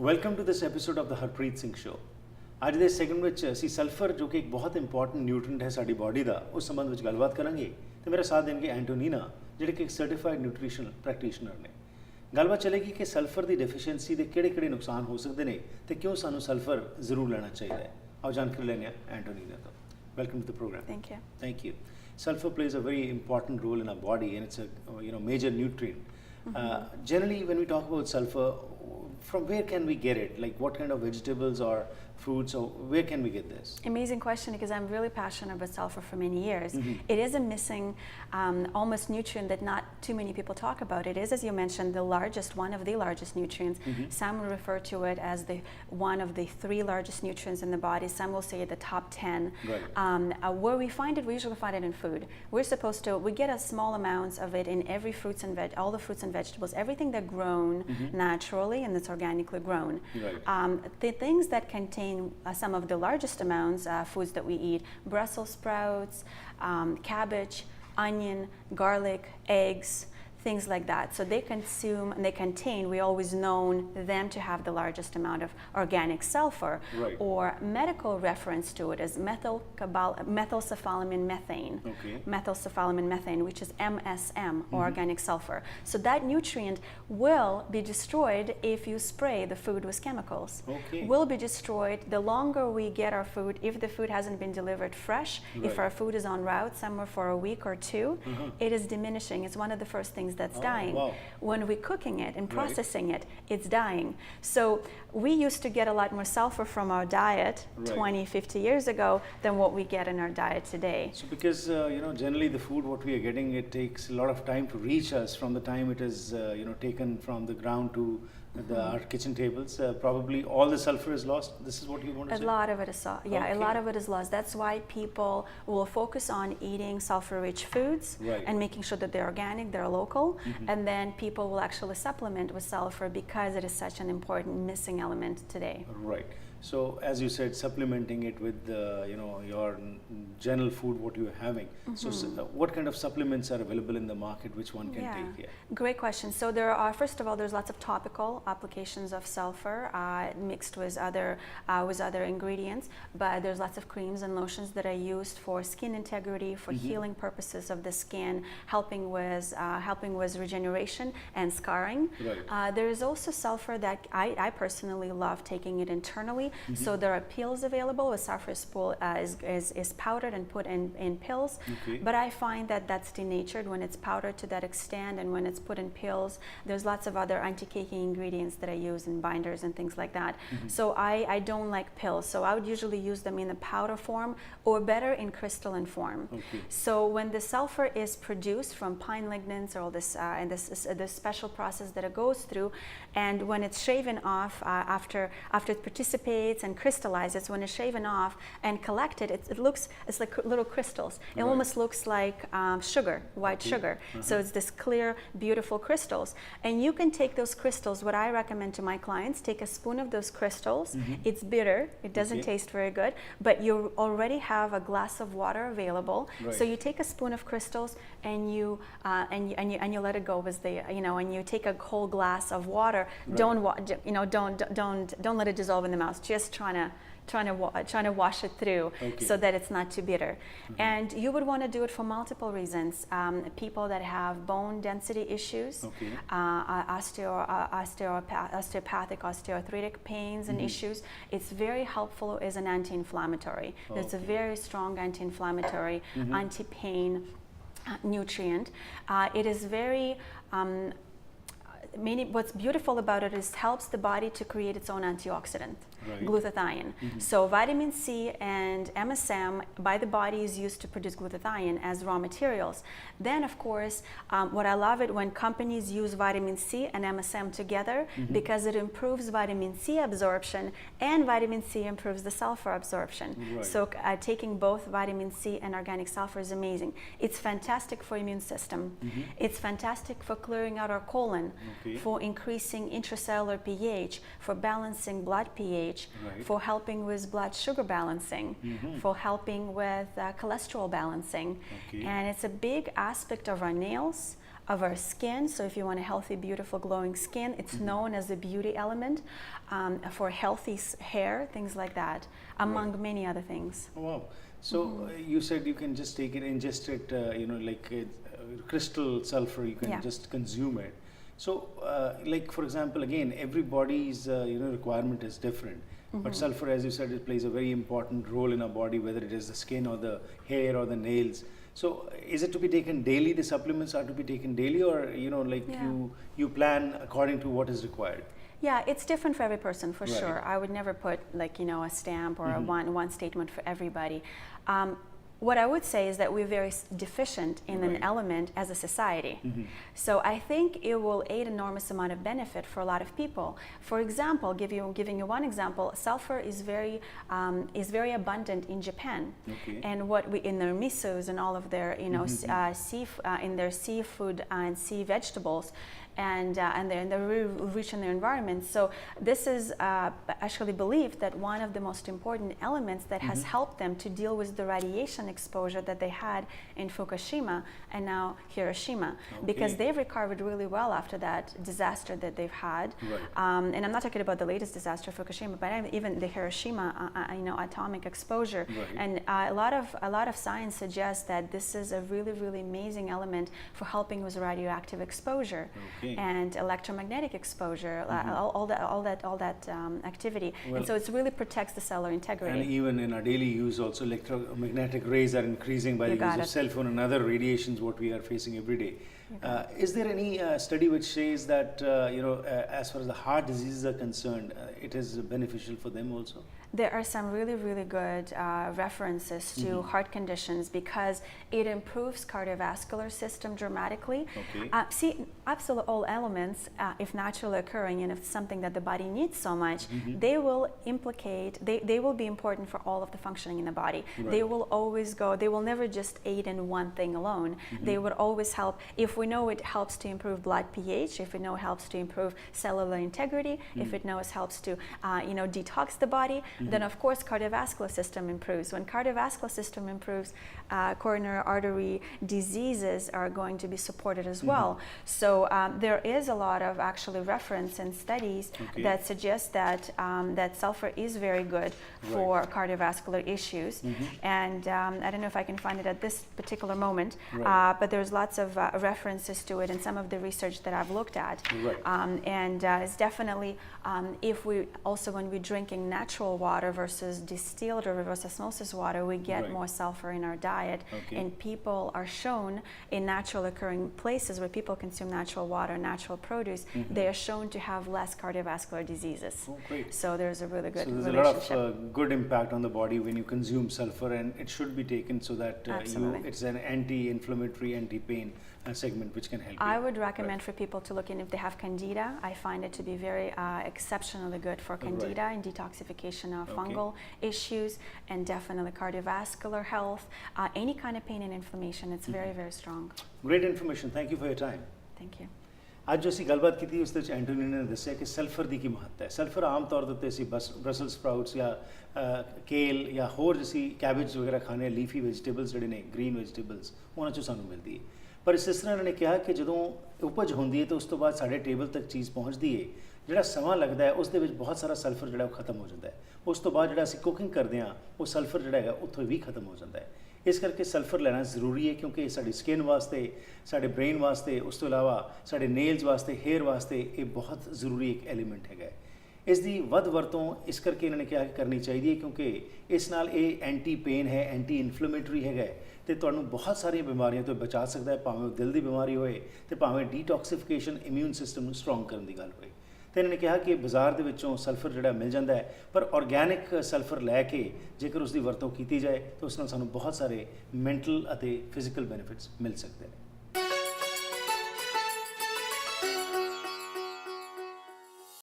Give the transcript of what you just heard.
Welcome to this episode of the Harpreet Singh show. ਅੱਜ ਦੇ segment ਵਿੱਚ ਅਸੀਂ ਸਲਫਰ ਜੋ ਕਿ ਇੱਕ ਬਹੁਤ ਇੰਪੋਰਟੈਂਟ ਨਿਊਟ੍ਰੀਐਂਟ ਹੈ ਸਾਡੀ ਬਾਡੀ ਦਾ, ਉਸ ਸੰਬੰਧ ਵਿੱਚ ਗੱਲਬਾਤ ਕਰਾਂਗੇ ਤੇ ਮੇਰਾ ਸਾਥ ਦੇਣਗੇ ਐਂਟੋਨੀਨਾ, ਜਿਹੜੇ ਕਿ ਇੱਕ ਸਰਟੀਫਾਈਡ ਨਿਊਟ੍ਰੀਸ਼ਨਲ ਪ੍ਰੈਕਟੀਸ਼ਨਰ ਨੇ। ਗੱਲਬਾਤ ਚਲੇਗੀ ਕਿ ਸਲਫਰ ਦੀ ਡੈਫੀਸ਼ੀਐਂਸੀ ਦੇ ਕਿਹੜੇ ਨੁਕਸਾਨ ਹੋ ਸਕਦੇ ਨੇ ਤੇ ਕਿਉਂ ਸਾਨੂੰ ਸਲਫਰ ਜ਼ਰੂਰ ਲੈਣਾ ਚਾਹੀਦਾ ਹੈ। ਆਓ ਜਾਣਕਾਰੀ ਲੈਂਦੇ ਹਾਂ ਐਂਟੋਨੀਨਾ ਤੋਂ। Welcome to the programme. Thank you. Sulfur plays a very important role in our body, and it's a major nutrient. Generally, when we talk about sulfur, from where can we get it? Like what kind of vegetables or fruits, or where can we get this? Amazing question, because I'm really passionate about sulfur for many years. It is a missing almost nutrient that not too many people talk about. It is, as you mentioned, one of the largest nutrients. Some will refer to it as one of the 3 largest nutrients in the body. Some will say the top 10. Right. Where we find it, we usually find it in food. We get a small amounts of it in every all the fruits and vegetables, everything that's grown naturally and that's organically grown. Right. The things that contain some of the largest amounts, foods that we eat, Brussels sprouts, cabbage, onion, garlic, eggs, things like that. So they contain, we always known them to have the largest amount of organic sulfur. Right. Or medical reference to it is methylcephalamine methane. Okay. Methylcephalamine methane, which is MSM, or organic sulfur. So that nutrient will be destroyed if you spray the food with chemicals. Okay. Will be destroyed the longer we get our food. If the food hasn't been delivered fresh, right. if our food is en route somewhere for a week or 2, it is diminishing. It's one of the first things that's dying. Wow. When we're cooking it and processing Right. it, it's dying. So we used to get a lot more sulfur from our diet Right. 20, 50 years ago than what we get in our diet today. So because generally the food what we are getting, it takes a lot of time to reach us from the time it is taken from the ground to our kitchen tables. Probably all the sulfur is lost. This is what you want to say? A lot of it is Okay. a lot of it is lost. That's why people will focus on eating sulfur-rich foods. Right. And making sure that they're organic, they're local, and then people will actually supplement with sulfur because it is such an important missing element today. Right. So as you said, supplementing it with your general food what you're having. So what kind of supplements are available in the market which one can take? Yeah. Great question. So there are, first of all, there's lots of topical applications of sulfur mixed with other ingredients, but there's lots of creams and lotions that are used for skin integrity, for healing purposes of the skin, helping with regeneration and scarring. Right. There is also sulfur that I personally love taking it internally. So there are pills available. A sulfur spool is powdered and put in pills. Okay. But I find that that's denatured when it's powdered to that extent, and when it's put in pills, there's lots of other anti-caking ingredients that I use in binders and things like that. So I don't like pills. So I would usually use them in the powder form, or better in crystalline form. Okay. So when the sulfur is produced from pine lignans, or all this and this special process that it goes through, and when it's shaven off after it participates and crystallizes, when it's shaven off and collected, it's like little crystals. It Right. almost looks like sugar, white sugar. So it's this clear, beautiful crystals. And you can take those crystals. What I recommend to my clients, take a spoon of those crystals. It's bitter. It doesn't Okay. taste very good, but you already have a glass of water available. Right. So you take a spoon of crystals and you let it go with and you take a whole glass of water. Right. Don't let it dissolve in the mouth. Just trying to wash it through. Okay. So that it's not too bitter. And you would want to do it for multiple reasons. People that have bone density issues, Okay. Osteopathic, osteoarthritic pains and issues, it's very helpful as an anti-inflammatory. It's a very strong anti-inflammatory, anti-pain nutrient. It is very what's beautiful about it is helps the body to create its own antioxidant. glutathione. So vitamin C and MSM by the body is used to produce glutathione as raw materials. Then of course, what I love it when companies use vitamin C and MSM together because it improves vitamin C absorption and vitamin C improves the sulfur absorption. Right. So taking both vitamin C and organic sulfur is amazing. It's fantastic for immune system. It's fantastic for clearing out our colon, for increasing intracellular pH, for balancing blood pH, for helping with blood sugar balancing, for helping with cholesterol balancing. And it's a big aspect of our nails, of our skin. So if you want a healthy, beautiful, glowing skin, it's known as a beauty element for healthy hair, things like that, among many other things. Oh, wow. So you said you can just take it, ingest it, like crystal sulfur, you can just consume it. So like for example, again, everybody's requirement is different. But sulfur, as you said, it plays a very important role in our body, whether it is the skin or the hair or the nails. So is it to be taken daily? The supplements are to be taken daily, or you plan according to what is required? Yeah, it's different for every person, for sure. I would never put a stamp or a one statement for everybody. What I would say is that we're very deficient in an element as a society. So I think it will aid enormous amount of benefit for a lot of people. For example, giving you one example, sulfur is very abundant in Japan, and what we in their misos and all of their in their seafood and sea vegetables. And they're really rich in their environment. So this is actually believed that one of the most important elements that has helped them to deal with the radiation exposure that they had in Fukushima and now Hiroshima, because they've recovered really well after that disaster that they've had. And I'm not talking about the latest disaster, Fukushima, but even the Hiroshima, atomic exposure. And a lot of science suggests that this is a really, really amazing element for helping with radioactive exposure. And electromagnetic exposure, all that activity, and so it really protects the cellular integrity. And even in our daily use, also electromagnetic rays are increasing by the use of cell phone and other radiations what we are facing every day. Is there any study which says that as far as the heart diseases are concerned, it is beneficial for them also? There are some really, really good references to heart conditions because it improves cardiovascular system dramatically. See, absolutely all elements, if naturally occurring and if something that the body needs so much, they will they will be important for all of the functioning in the body. They will always they will never just aid in one thing alone. They would always help. If we know it helps to improve blood pH, if we know it helps to improve cellular integrity, if it knows helps to detox the body, then of course cardiovascular system improves. When cardiovascular system improves, coronary artery diseases are going to be supported as well. So there is a lot of actually reference and studies that suggest that that sulfur is very good for cardiovascular issues. And I don't know if I can find it at this particular moment, but there's lots of references to it in some of the research that I've looked at. And it's definitely, if we also, when we're drinking natural water versus distilled or reverse osmosis water, we get more sulfur in our diet. And people are shown in natural occurring places where people consume natural water, natural produce, they are shown to have less cardiovascular diseases. So there's a really good relationship. There's a lot of good impact on the body when you consume sulfur, and it should be taken so that it's an anti-inflammatory, anti-pain segment which can help you. I would recommend for people to look in if they have candida. I find it to be very exceptionally good for candida and detoxification of fungal issues, and definitely cardiovascular health, any kind of pain and inflammation. It's very, very strong. Great information. Thank you for your time. Thank you. ਅੱਜ ਜੋ ਅਸੀਂ ਗੱਲਬਾਤ ਕੀਤੀ ਉਸ ਵਿੱਚ ਐਂਟੋਨੀਨਾ ਨੇ ਦੱਸਿਆ ਕਿ ਸਲਫਰ ਦੀ ਕੀ ਮਹੱਤਤਾ ਹੈ। ਸਲਫਰ ਆਮ ਤੌਰ ਦੇ ਉੱਤੇ ਅਸੀਂ ਬਰਸਲ ਸਪਰਾਊਟਸ ਜਾਂ ਕੇਲ ਜਾਂ ਹੋਰ ਅਸੀਂ ਕੈਬੇਜ ਵਗੈਰਾ ਖਾਣੇ, ਲੀਫੀ ਵੈਜੀਟੇਬਲਸ ਜਿਹੜੇ ਨੇ, ਗ੍ਰੀਨ ਵੈਜੀਟੇਬਲਸ, ਉਹਨਾਂ 'ਚੋਂ ਸਾਨੂੰ ਮਿਲਦੀ ਹੈ। ਪਰ ਇਸ ਤਰ੍ਹਾਂ ਇਹਨਾਂ ਨੇ ਕਿਹਾ ਕਿ ਜਦੋਂ ਉਪਜ ਹੁੰਦੀ ਹੈ ਤਾਂ ਉਸ ਤੋਂ ਬਾਅਦ ਸਾਡੇ ਟੇਬਲ ਤੱਕ ਚੀਜ਼ ਪਹੁੰਚਦੀ ਹੈ, ਜਿਹੜਾ ਸਮਾਂ ਲੱਗਦਾ ਹੈ ਉਸ ਦੇ ਵਿੱਚ ਬਹੁਤ ਸਾਰਾ ਸਲਫਰ ਜਿਹੜਾ ਉਹ ਖਤਮ ਹੋ ਜਾਂਦਾ ਹੈ। ਉਸ ਤੋਂ ਬਾਅਦ ਜਿਹੜਾ ਅਸੀਂ ਕੁਕਿੰਗ ਕਰਦੇ ਹਾਂ ਉਹ ਸਲਫਰ ਜਿਹੜਾ ਹੈਗਾ ਉੱਥੋਂ ਵੀ ਖਤਮ ਹੋ ਜਾਂਦਾ ਹੈ। ਇਸ ਕਰਕੇ ਸਲਫਰ ਲੈਣਾ ਜ਼ਰੂਰੀ ਹੈ, ਕਿਉਂਕਿ ਸਾਡੀ ਸਕਿਨ ਵਾਸਤੇ, ਸਾਡੇ ਬ੍ਰੇਨ ਵਾਸਤੇ, ਉਸ ਤੋਂ ਇਲਾਵਾ ਸਾਡੇ ਨੇਲਸ ਵਾਸਤੇ, ਹੇਅਰ ਵਾਸਤੇ ਇਹ ਬਹੁਤ ਜ਼ਰੂਰੀ ਇੱਕ ਐਲੀਮੈਂਟ ਹੈਗਾ। ਇਸ ਦੀ ਵੱਧ ਵਰਤੋਂ ਇਸ ਕਰਕੇ ਇਹਨਾਂ ਨੇ ਕਿਹਾ ਕਿ ਕਰਨੀ ਚਾਹੀਦੀ ਹੈ, ਕਿਉਂਕਿ ਇਸ ਨਾਲ ਇਹ ਐਂਟੀ ਪੇਨ ਹੈ, ਐਂਟੀ ਇਨਫਲੇਮੇਟਰੀ ਹੈਗਾ ਅਤੇ ਤੁਹਾਨੂੰ ਬਹੁਤ ਸਾਰੀਆਂ ਬਿਮਾਰੀਆਂ ਤੋਂ ਬਚਾ ਸਕਦਾ ਹੈ, ਭਾਵੇਂ ਉਹ ਦਿਲ ਦੀ ਬਿਮਾਰੀ ਹੋਏ ਅਤੇ ਭਾਵੇਂ ਡੀਟੌਕਸੀਫਿਕੇਸ਼ਨ, ਇਮਿਊਨ ਸਿਸਟਮ ਨੂੰ ਸਟਰੋਂਗ ਕਰਨ ਦੀ ਗੱਲ ਹੋਏ। ਤੇ ਇਹਨਾਂ ਨੇ ਕਿਹਾ ਕਿ ਬਾਜ਼ਾਰ ਦੇ ਵਿੱਚੋਂ ਸਲਫਰ ਜਿਹੜਾ ਮਿਲ ਜਾਂਦਾ ਹੈ, ਪਰ ਆਰਗੈਨਿਕ ਸਲਫਰ ਲੈ ਕੇ ਜੇਕਰ ਉਸ ਦੀ ਵਰਤੋਂ ਕੀਤੀ ਜਾਏ ਤਾਂ ਉਸ ਨਾਲ ਸਾਨੂੰ ਬਹੁਤ ਸਾਰੇ ਮੈਂਟਲ ਅਤੇ ਫਿਜ਼ੀਕਲ ਬੈਨੀਫਿਟਸ ਮਿਲ ਸਕਦੇ ਨੇ।